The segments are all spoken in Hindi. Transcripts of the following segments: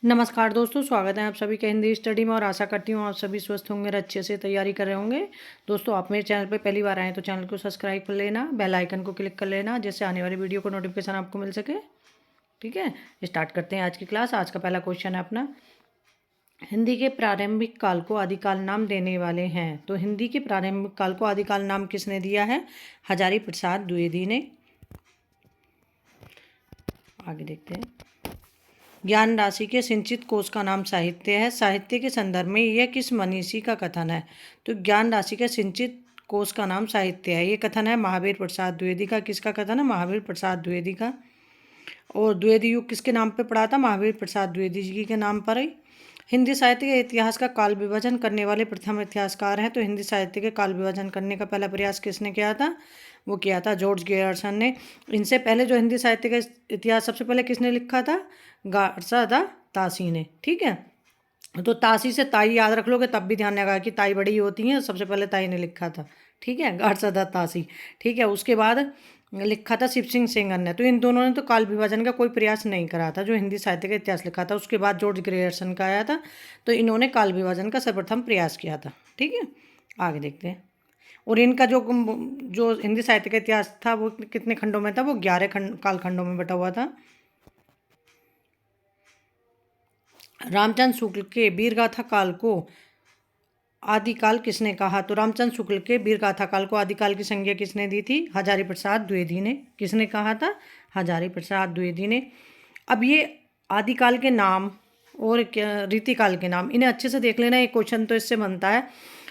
नमस्कार दोस्तों, स्वागत है आप सभी का हिंदी स्टडी में और आशा करती हूँ आप सभी स्वस्थ होंगे और अच्छे से तैयारी कर रहे होंगे। दोस्तों, आप मेरे चैनल पर पहली बार आए तो चैनल को सब्सक्राइब कर लेना, बेल आइकन को क्लिक कर लेना, जिससे आने वाली वीडियो को नोटिफिकेशन आपको मिल सके। ठीक है, स्टार्ट करते हैं आज की क्लास। आज का पहला क्वेश्चन है अपना, हिंदी के प्रारंभिक काल को आदिकाल नाम देने वाले हैं। तो हिंदी के प्रारंभिक काल को आदिकाल नाम किसने दिया है? हजारी प्रसाद द्विवेदी ने। आगे देखते हैं, ज्ञान राशि के सिंचित कोश का नाम साहित्य है। साहित्य के संदर्भ में यह किस मनीषी का कथन है? तो ज्ञान राशि के सिंचित कोश का नाम साहित्य है, ये कथन है महावीर प्रसाद द्विवेदी का। किसका कथन है? महावीर प्रसाद द्विवेदी का। और द्विवेदी युग किसके नाम पे पड़ा था? महावीर प्रसाद द्विवेदी जी के नाम पर ही। हिंदी साहित्य के इतिहास का काल विभाजन करने वाले प्रथम इतिहासकार हैं। तो हिंदी साहित्य के काल विभाजन करने का पहला प्रयास किसने किया था? वो किया था जॉर्ज गेयर्सन ने। इनसे पहले जो हिंदी साहित्य का इतिहास सबसे पहले किसने लिखा था? गार्सा तासी ने। ठीक है, तो तासी से ताई याद रख लोगे तब भी ध्यान रहेगा कि ताई बड़ी होती हैं, सबसे पहले ताई ने लिखा था। ठीक है, गार्सा तासी। ठीक है, उसके बाद लिखा था शिव सिंह सेंगर ने। तो इन दोनों ने तो काल विभाजन का कोई प्रयास नहीं करा था। जो हिंदी साहित्य का इतिहास लिखा था उसके बाद जॉर्ज ग्रेयर्सन का आया था, तो इन्होंने काल विभाजन का सर्वप्रथम प्रयास किया था। ठीक है, आगे देखते हैं। और इनका जो जो हिंदी साहित्य का इतिहास था वो कितने खंडों में था? वो 11 काल खंडों में बटा हुआ था। रामचंद्र शुक्ल के वीरगाथा काल को आदिकाल किसने कहा? तो रामचंद्र शुक्ल के वीरगाथा काल को आदिकाल की संज्ञा किसने दी थी? हजारी प्रसाद द्विवेदी ने। किसने कहा था? हजारी प्रसाद द्विवेदी ने। अब ये आदिकाल के नाम और रीतिकाल के नाम, इन्हें अच्छे से देख लेना, एक क्वेश्चन तो इससे बनता है।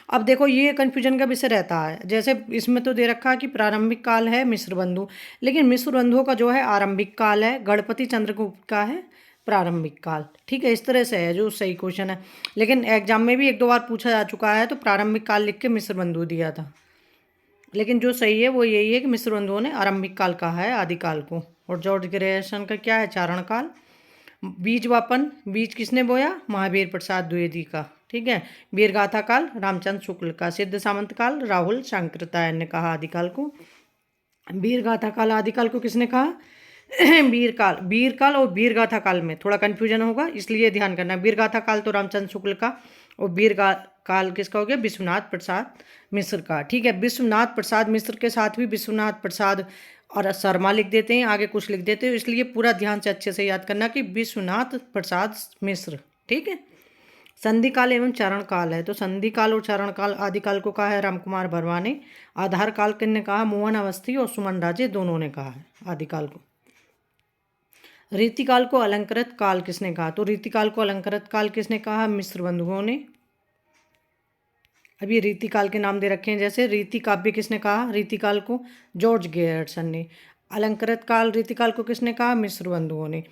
अब देखो, ये कन्फ्यूजन का विषय रहता है। जैसे इसमें तो दे रखा है कि प्रारंभिक काल है मिस्र बंधु, लेकिन मिस्र बंधुओं का जो है आरंभिक काल है, गणपति चंद्रगुप्त का है प्रारंभिक काल। ठीक है, इस तरह से है जो सही क्वेश्चन है। लेकिन एग्जाम में भी एक दो बार पूछा जा चुका है, तो प्रारंभिक काल लिख के मिस्र बंधु दिया था। लेकिन जो सही है वो यही है कि मिस्र बंधुओं ने आरंभिक काल कहा है आदिकाल को। और जॉर्ज ग्रेयर्सन का क्या है? चारण काल। बीज वापन, बीज किसने बोया? महावीर प्रसाद द्विवेदी का। ठीक है, वीरगाथा काल रामचंद्र शुक्ल का। सिद्ध सामंत काल राहुल सांकृत्यायन ने कहा आदिकाल को। वीरगाथा काल आदिकाल को किसने कहा? वीरकाल। वीरकाल और वीरगाथा काल में थोड़ा कन्फ्यूजन होगा, इसलिए ध्यान करना। वीरगाथा काल तो रामचंद्र शुक्ल का, और काल किसका हो गया? विश्वनाथ प्रसाद मिश्र का। ठीक है, विश्वनाथ प्रसाद मिश्र के साथ भी विश्वनाथ प्रसाद और शर्मा लिख देते हैं, आगे कुछ लिख देते हैं, इसलिए पूरा ध्यान से अच्छे से याद करना कि विश्वनाथ प्रसाद मिश्र। ठीक है, संधि काल एवं चारण काल है। तो संधि काल और चारण काल आदिकाल को कहा है रामकुमार वर्मा ने। आधार काल किसने कहा? मोहन अवस्थी और सुमन राजे दोनों ने कहा है आदिकाल को। रीतिकाल को अलंकृत काल किसने कहा? तो रीतिकाल को अलंकृत काल किसने कहा? मिस्र बंधुओं ने। अब ये रीतिकाल के नाम दे रखे हैं, जैसे रीति काव्य किसने कहा रीतिकाल को? जॉर्ज गेयर्सन ने। अलंकृत काल रीतिकाल को किसने कहा? मिस्र बंधुओं ने।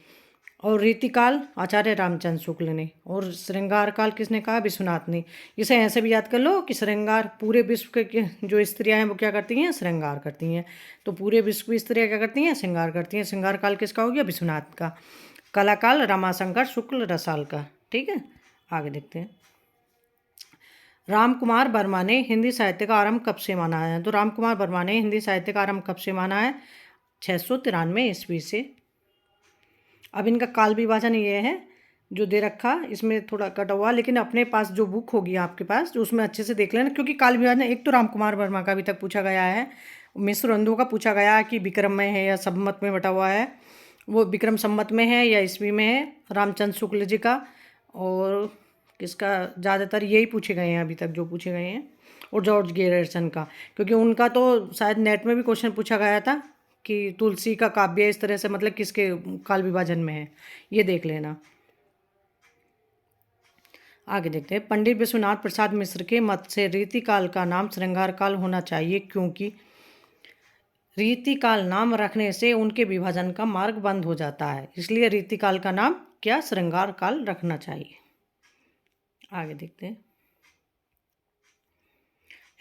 और रीतिकाल आचार्य रामचंद्र शुक्ल ने। और श्रृंगार काल किसने कहा? विश्वनाथ ने। इसे ऐसे भी याद कर लो कि श्रृंगार पूरे विश्व के जो स्त्रियां हैं वो क्या करती हैं? श्रृंगार करती हैं। तो पूरे विश्व की स्त्रियां क्या करती हैं? श्रृंगार करती हैं। श्रृंगार काल किसका हो गया? विश्वनाथ का। कला काल रमाशंकर शुक्ल रसाल का। ठीक है, आगे देखते हैं। रामकुमार वर्मा ने हिंदी साहित्य का आरंभ कब से माना है? तो रामकुमार वर्मा ने हिंदी साहित्य का आरंभ कब से माना है? 693 ईस्वी से। अब इनका काल विभाजन ये है जो दे रखा, इसमें थोड़ा कटा हुआ, लेकिन अपने पास जो बुक होगी आपके पास जो उसमें अच्छे से देख लेना, क्योंकि काल विभाजन एक तो रामकुमार वर्मा का अभी तक पूछा गया है, मिस्र बंधुओं का पूछा गया कि विक्रम में है या संवत में बटा हुआ है, वो विक्रम संवत में है या ईस्वी में है, रामचंद्र शुक्ल जी का। और किसका? ज़्यादातर यही पूछे गए हैं अभी तक जो पूछे गए हैं। और जॉर्ज गेयर्सन का, क्योंकि उनका तो शायद नेट में भी क्वेश्चन पूछा गया था कि तुलसी का काव्य इस तरह से मतलब किसके काल विभाजन में है, ये देख लेना। आगे देखते हैं। पंडित विश्वनाथ प्रसाद मिश्र के मत से रीतिकाल का नाम श्रृंगार काल होना चाहिए, क्योंकि रीतिकाल नाम रखने से उनके विभाजन का मार्ग बंद हो जाता है, इसलिए रीतिकाल का नाम क्या? श्रृंगार काल रखना चाहिए। आगे देखते हैं।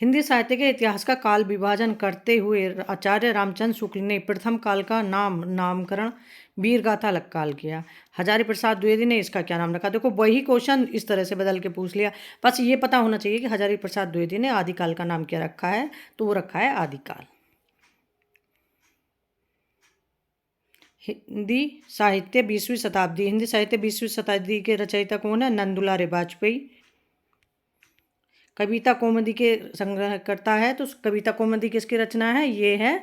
हिंदी साहित्य के इतिहास का काल विभाजन करते हुए आचार्य रामचंद्र शुक्ल ने प्रथम काल का नामकरण वीरगाथा काल किया। हजारी प्रसाद द्विवेदी ने इसका क्या नाम रखा? देखो, वही क्वेश्चन इस तरह से बदल के पूछ लिया, बस ये पता होना चाहिए कि हजारी प्रसाद द्विवेदी ने आदिकाल का नाम क्या रखा है, तो वो रखा है आदिकाल। हिंदी साहित्य 20वीं शताब्दी, हिंदी साहित्य 20वीं शताब्दी के रचयिता कौन है? नंदुलारे वाजपेयी। कविता कौमुदी के संग्रहकर्ता है, तो कविता कौमुदी किसकी रचना है? ये है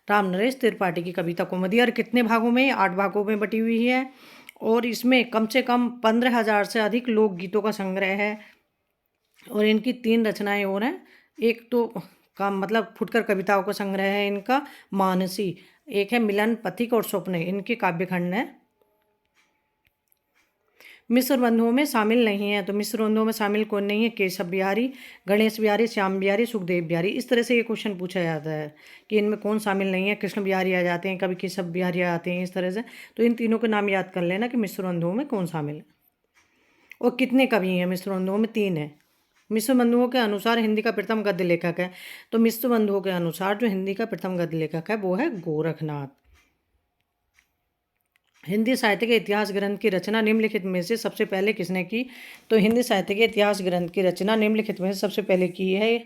रामनरेश त्रिपाठी की कविता कौमुदी। और कितने भागों में? 8 भागों में बटी हुई है। और इसमें कम से कम 15,000 से अधिक लोकगीतों का संग्रह है। और इनकी 3 रचनाएं और हैं। एक तो का मतलब फुटकर कविताओं का संग्रह है इनका मानसी, एक है मिलन, पथिक और स्वप्न, इनके काव्यखंड है। मिस्र बंधुओं में शामिल नहीं है, तो मिस्र बंधुओं में शामिल कौन नहीं है? केशव बिहारी, गणेश बिहारी, श्याम बिहारी, सुखदेव बिहारी। इस तरह से ये क्वेश्चन पूछा जाता है कि इनमें कौन शामिल नहीं है। कृष्ण बिहारी आ जाते हैं, कभी केशव बिहारी आ जाते हैं, इस तरह से। तो इन तीनों के नाम याद कर लेना कि मिस्र बंधुओं में कौन शामिल है। और कितने कवि हैं मिस्र बंधुओं में? 3 है। मिस्र बंधुओं के अनुसार हिंदी का प्रथम गद्य लेखक है, तो मिस्र बंधुओं के अनुसार जो हिंदी का प्रथम गद्य लेखक है वो है गोरखनाथ। हिंदी साहित्य के इतिहास ग्रंथ की रचना निम्नलिखित में से सबसे पहले किसने की? तो हिंदी साहित्य के इतिहास ग्रंथ की रचना निम्नलिखित में से सबसे पहले की है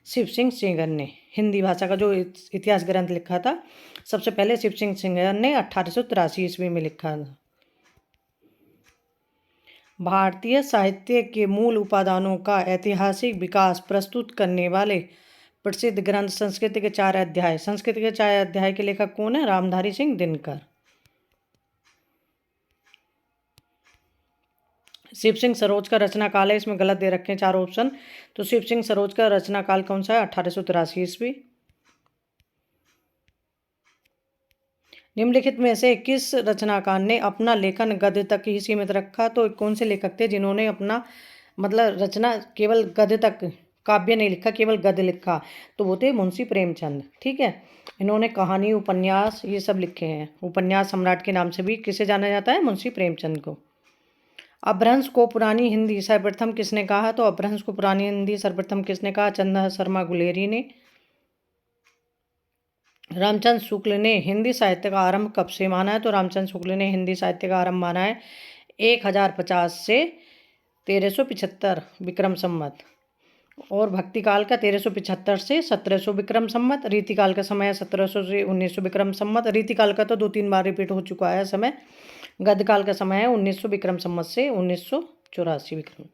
शिव सिंह सेंगर ने। हिंदी भाषा का जो इतिहास ग्रंथ लिखा था सबसे पहले शिव सिंह सेंगर ने 1883 ईस्वी में लिखा था। भारतीय साहित्य के मूल उपादानों का ऐतिहासिक विकास प्रस्तुत करने वाले प्रसिद्ध ग्रंथ संस्कृत के 4 अध्याय। संस्कृत के 4 अध्याय के लेखक कौन है? रामधारी सिंह दिनकर। शिव सिंह सरोज का रचना काल है, इसमें गलत दे रखे हैं 4 ऑप्शन। तो शिव सिंह सरोज का रचना काल कौन सा है? 1883 ईस्वी। निम्नलिखित में से किस रचनाकार ने अपना लेखन गद्य तक ही सीमित रखा? तो कौन से लेखक थे जिन्होंने अपना मतलब रचना केवल गद्य तक, काव्य नहीं लिखा, केवल गद्य लिखा? तो वो थे मुंशी प्रेमचंद। ठीक है, इन्होंने कहानी, उपन्यास ये सब लिखे हैं। उपन्यास सम्राट के नाम से भी किसे जाना जाता है? मुंशी प्रेमचंद को। अपभ्रंश को पुरानी हिंदी सर्वप्रथम किसने कहा? तो अपभ्रंश को पुरानी हिंदी सर्वप्रथम किसने कहा? चंदा शर्मा गुलेरी ने। रामचंद्र शुक्ल ने हिंदी साहित्य का आरंभ कब से माना है? तो रामचंद्र शुक्ल ने हिंदी साहित्य का आरंभ माना है 1050 से 1375 विक्रम संवत। और भक्ति काल का 1375 से 1700 विक्रम संवत। रीतिकाल का समय 1700 से 1900 विक्रम संवत। रीतिकाल का तो 2-3 बार रिपीट हो चुका है समय। गद्यकाल का समय है 1900 विक्रम संवत से 1984 विक्रम।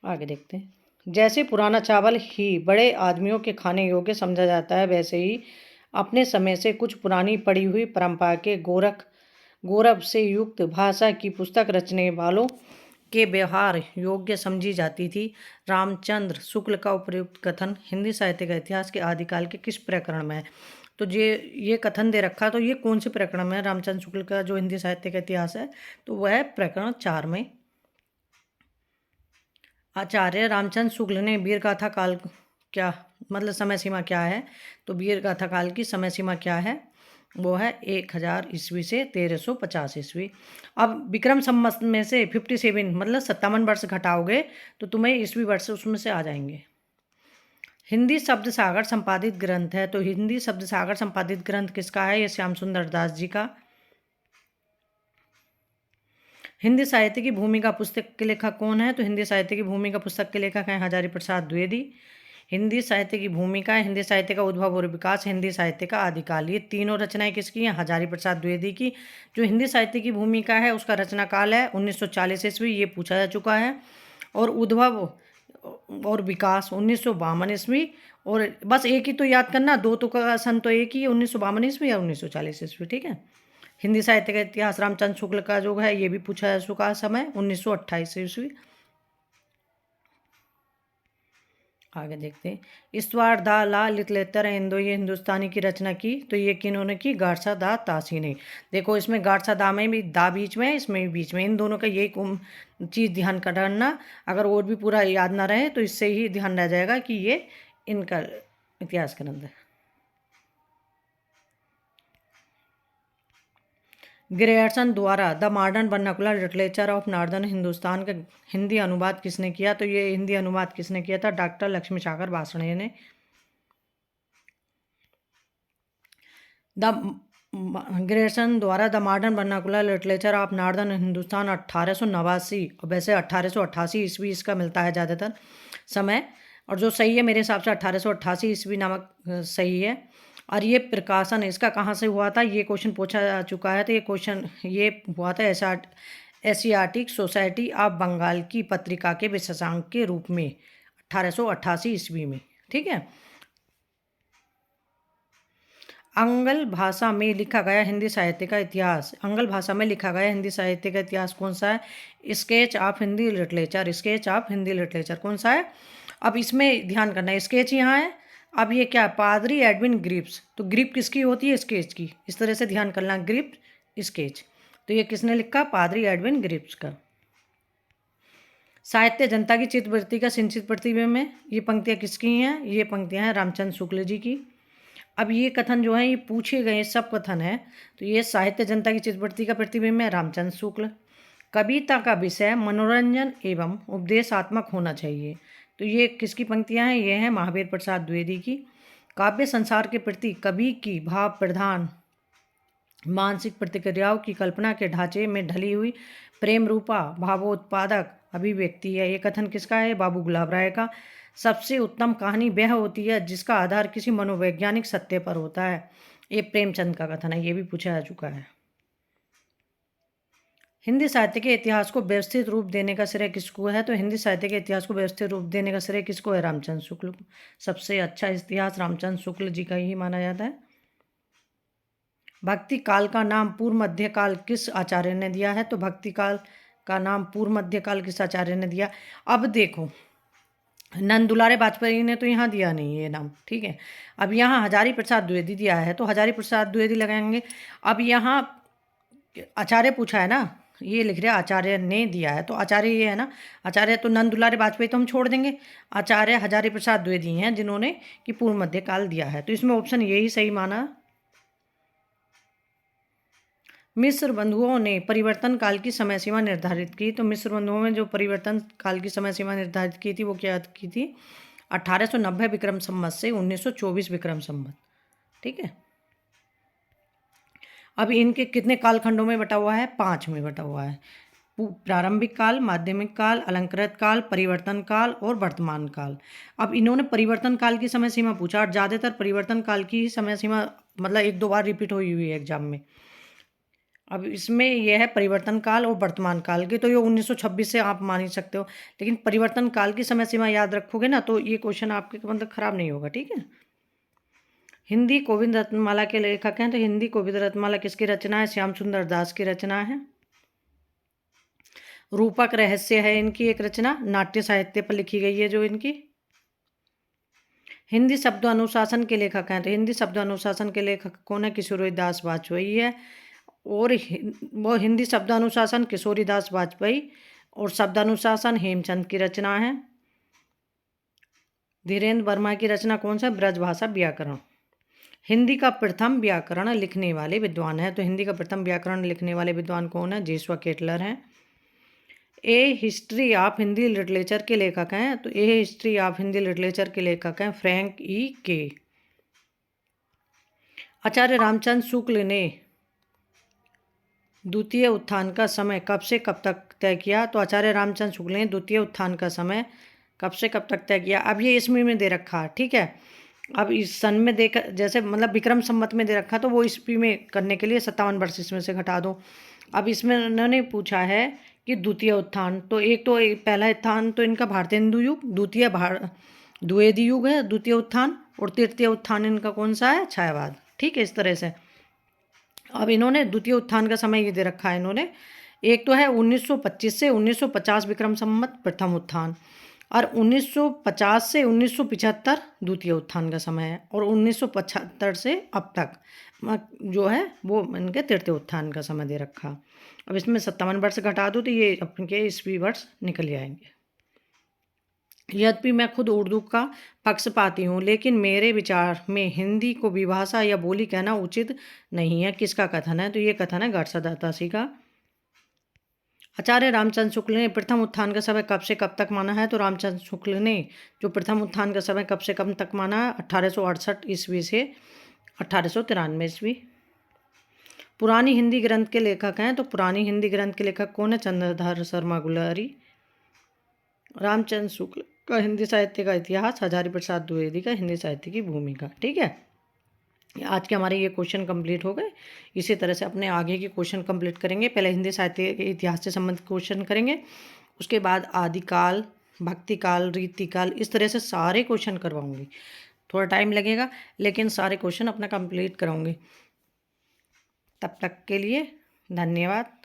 आगे देखते हैं। जैसे पुराना चावल ही बड़े आदमियों के खाने योग्य समझा जाता है, वैसे ही अपने समय से कुछ पुरानी पड़ी हुई परंपरा के गौरव से युक्त भाषा की पुस्तक रचने वालों के व्यवहार योग्य समझी जाती थी। रामचंद्र शुक्ल का उपयुक्त कथन हिंदी साहित्य का इतिहास के आदिकाल के किस प्रकरण में है? तो ये कथन दे रखा, तो ये कौन से प्रकरण में है रामचंद्र शुक्ल का जो हिंदी साहित्य का इतिहास है? तो वह है प्रकरण 4 में। आचार्य रामचंद्र शुक्ल ने वीर गाथा काल क्या मतलब समय सीमा क्या है? तो वीर गाथा काल की समय सीमा क्या है? वो है 1000 ईस्वी से 1350 ईस्वी। अब विक्रम संवत में से 57 मतलब 57 वर्ष घटाओगे तो तुम्हें ईस्वी वर्ष उसमें से आ जाएंगे। हिंदी शब्द सागर संपादित ग्रंथ है, तो हिंदी शब्द सागर संपादित ग्रंथ किसका है? ये श्याम सुंदर दास जी का। हिंदी साहित्य की भूमिका पुस्तक के लेखक कौन है? तो हिंदी साहित्य की भूमिका पुस्तक के लेखक हैं हजारी प्रसाद द्विवेदी। हिंदी साहित्य की भूमिका, हिंदी साहित्य का उद्भव और विकास, हिंदी साहित्य का आदिकाल, ये तीनों रचनाएं किसकी हैं? हजारी प्रसाद द्विवेदी की। जो हिंदी साहित्य की भूमिका है उसका रचना काल है 1940 ईस्वी, ये पूछा जा चुका है। और उद्भव और विकास 1952 ईस्वी। और बस एक ही तो याद करना, 2 तो का सन तो एक ही, 1952 ईस्वी या 1940 ईस्वी। ठीक है। हिंदी साहित्य का इतिहास रामचंद्र शुक्ल का जो है ये भी पूछा जा चुका है, समय 1928 ईस्वी। आगे देखते हैं। ईश्वर दा ला लिटरेचर इंदो, ये हिंदुस्तानी की रचना की, तो ये किन्होंने की? गारसा दा तासी ने। देखो इसमें गारसा दा में भी दा बीच में है, इसमें भी बीच में, इन दोनों का यही चीज़ ध्यान करना। अगर और भी पूरा याद ना रहे तो इससे ही ध्यान रह जाएगा कि ये इनका इतिहास ग्रंथ है। ग्रेयर्सन द्वारा the modern vernacular literature of northern Hindustan का हिंदी अनुवाद किसने किया? तो ये हिंदी अनुवाद किसने किया था? डॉक्टर लक्ष्मी सागर वार्ष्णेय ने। द ग्रेयर्सन द्वारा the modern vernacular literature of northern Hindustan 1889, और वैसे 1888 ईस्वी इसका मिलता है ज़्यादातर समय, और जो सही है मेरे हिसाब से 1888 ईस्वी नामक सही है। और ये प्रकाशन इसका कहाँ से हुआ था, ये क्वेश्चन पूछा जा चुका है। तो ये हुआ था एशियाटिक सोसाइटी ऑफ बंगाल की पत्रिका के विशेषांक के रूप में 1888 ईस्वी में। ठीक है। अंगल भाषा में लिखा गया हिंदी साहित्य का इतिहास। अंगल भाषा में लिखा गया हिंदी साहित्य का इतिहास कौन सा है? Sketch of Hindi literature. Sketch of Hindi literature कौन सा है? अब इसमें ध्यान करना है, स्केच यहाँ है। अब ये क्या, पादरी एडविन ग्रिप्स। तो ग्रिप किसकी होती है? स्केच की। इस तरह से ध्यान करना, ग्रिप स्केच। तो ये किसने लिखा? पादरी एडविन ग्रिप्स का। साहित्य जनता की चित्तवृत्ति का सिंचित प्रतिबिंब में, ये पंक्तियाँ किसकी हैं? ये पंक्तियाँ हैं रामचंद्र शुक्ल जी की। अब ये कथन जो है ये पूछे गए सब कथन है। तो ये साहित्य जनता की चित्तवृत्ति का प्रतिबिंब है रामचंद्र शुक्ल। कविता का विषय मनोरंजन एवं उपदेशात्मक होना चाहिए। तो ये किसकी पंक्तियां हैं? ये हैं महावीर प्रसाद द्विवेदी की। काव्य संसार के प्रति कवि की भाव प्रधान मानसिक प्रतिक्रियाओं की कल्पना के ढांचे में ढली हुई प्रेम रूपा भावोत्पादक अभिव्यक्ति है। ये कथन किसका है? बाबू गुलाब राय का। सबसे उत्तम कहानी वह होती है जिसका आधार किसी मनोवैज्ञानिक सत्य पर होता है। ये प्रेमचंद का कथन है, ये भी पूछा जा चुका है। हिंदी साहित्य के इतिहास को व्यवस्थित रूप देने का श्रेय किसको है? तो हिंदी साहित्य के इतिहास को व्यवस्थित रूप देने का श्रेय किसको है? रामचंद्र शुक्ल को। सबसे अच्छा इतिहास रामचंद्र शुक्ल जी का ही माना जाता है। भक्ति काल का नाम पूर्व मध्य काल किस आचार्य ने दिया है? तो भक्ति काल का नाम पूर्व मध्य काल किस आचार्य ने दिया? अब देखो, नंद दुलारे वाजपेयी ने तो यहाँ दिया नहीं ये नाम, ठीक है। अब यहाँ हजारी प्रसाद द्विवेदी दिया है, तो हजारी प्रसाद द्विवेदी लगाएंगे। अब यहाँ आचार्य पूछा है ना, ये लिख रहे आचार्य ने दिया है, तो आचार्य ये है ना, आचार्य तो नंद दुलारे वाजपेयी तो हम छोड़ देंगे। आचार्य हजारी प्रसाद द्विवेदी हैं जिन्होंने कि पूर्व मध्य काल दिया है, तो इसमें ऑप्शन यही सही माना। मिस्र बंधुओं ने परिवर्तन काल की समय सीमा निर्धारित की। तो मिस्र बंधुओं में जो परिवर्तन काल की समय सीमा निर्धारित की थी वो क्या की थी? 1890 विक्रम संवत से 1924 विक्रम संवत। ठीक है। अब इनके कितने कालखंडों में बटा हुआ है? 5 में बटा हुआ है। प्रारंभिक काल, माध्यमिक काल, अलंकृत काल, परिवर्तन काल और वर्तमान काल। अब इन्होंने परिवर्तन काल की समय सीमा पूछा और ज़्यादातर परिवर्तन काल की समय सीमा मतलब 1-2 बार रिपीट हुई हुई है एग्जाम में। अब इसमें यह है परिवर्तन काल और वर्तमान काल की, तो ये 1926 से आप मान ही सकते हो। लेकिन परिवर्तन काल की समय सीमा याद रखोगे ना तो ये क्वेश्चन आपके मतलब खराब नहीं होगा। ठीक है। हिंदी गोविंद रत्नमाला के लेखक हैं, तो हिंदी गोविंद रत्नमाला किसकी रचना है? श्याम सुंदर दास की रचना है। रूपक रहस्य है इनकी एक रचना, नाट्य साहित्य पर लिखी गई है जो इनकी। हिंदी शब्द अनुशासन के लेखक हैं, तो हिंदी शब्द अनुशासन के लेखक कौन है? किशोरी दास वाजपेयी है। और वो हिंदी शब्द अनुशासन किशोरी दास वाजपेयी और शब्द अनुशासन हेमचंद की रचना है। धीरेन्द्र वर्मा की रचना कौन सा? ब्रजभाषा व्याकरण। हिंदी का प्रथम व्याकरण लिखने वाले विद्वान है, तो हिंदी का प्रथम व्याकरण लिखने वाले विद्वान कौन है? जेसुआ केटलर हैं। ए हिस्ट्री ऑफ हिंदी लिटरेचर के लेखक हैं, तो ए हिस्ट्री ऑफ हिंदी लिटरेचर के लेखक हैं फ्रैंक ई के। आचार्य रामचंद्र शुक्ल ने द्वितीय उत्थान का समय कब से कब तक तय किया? तो आचार्य रामचंद्र शुक्ल ने द्वितीय उत्थान का समय कब से कब तक तय किया? अब ये ईस्वी में दे रखा, ठीक है। अब इस सन में देकर जैसे मतलब विक्रम संवत में दे रखा, तो वो ईस्वी में करने के लिए 57 वर्ष इसमें से घटा दो। अब इसमें उन्होंने पूछा है कि द्वितीय उत्थान, तो पहला उत्थान तो इनका भारतीय हिंदू युग, द्वितीय द्विवेदी युग है द्वितीय उत्थान, और तृतीय उत्थान इनका कौन सा है? छायावाद। ठीक है, इस तरह से। अब इन्होंने द्वितीय उत्थान का समय ये दे रखा है इन्होंने, एक तो है 1925 से 1950 विक्रम संवत प्रथम उत्थान, और 1950 से 1975 द्वितीय उत्थान का समय है, और 1975 से अब तक जो है वो इनके तृतीय उत्थान का समय दे रखा। अब इसमें 57 वर्ष घटा दो तो ये अपने ईस्वी वर्ष निकल जाएंगे। यद्यपि मैं खुद उर्दू का पक्षपाती हूँ, लेकिन मेरे विचार में हिंदी को विभाषा या बोली कहना उचित नहीं है। किसका कथन है? तो ये कथन है घटसादासी का। आचार्य रामचंद्र शुक्ल ने प्रथम उत्थान का समय कब से कब तक माना है? तो रामचंद्र शुक्ल ने जो प्रथम उत्थान का समय कब से कब तक माना है? 1868 ईस्वी से 1893 ईस्वी। पुरानी हिंदी ग्रंथ के लेखक हैं, तो पुरानी हिंदी ग्रंथ के लेखक कौन है? चंद्रधर शर्मा गुलारी। रामचंद्र शुक्ल का हिंदी साहित्य का इतिहास, हजारी प्रसाद द्विवेदी का हिंदी साहित्य की भूमिका। ठीक है। आज के हमारे ये क्वेश्चन कंप्लीट हो गए। इसी तरह से अपने आगे के क्वेश्चन कंप्लीट करेंगे। पहले हिंदी साहित्य के इतिहास से संबंधित क्वेश्चन करेंगे, उसके बाद आदिकाल, भक्तिकाल, रीतिकाल, इस तरह से सारे क्वेश्चन करवाऊंगी। थोड़ा टाइम लगेगा लेकिन सारे क्वेश्चन अपना कंप्लीट कराऊंगी। तब तक के लिए धन्यवाद।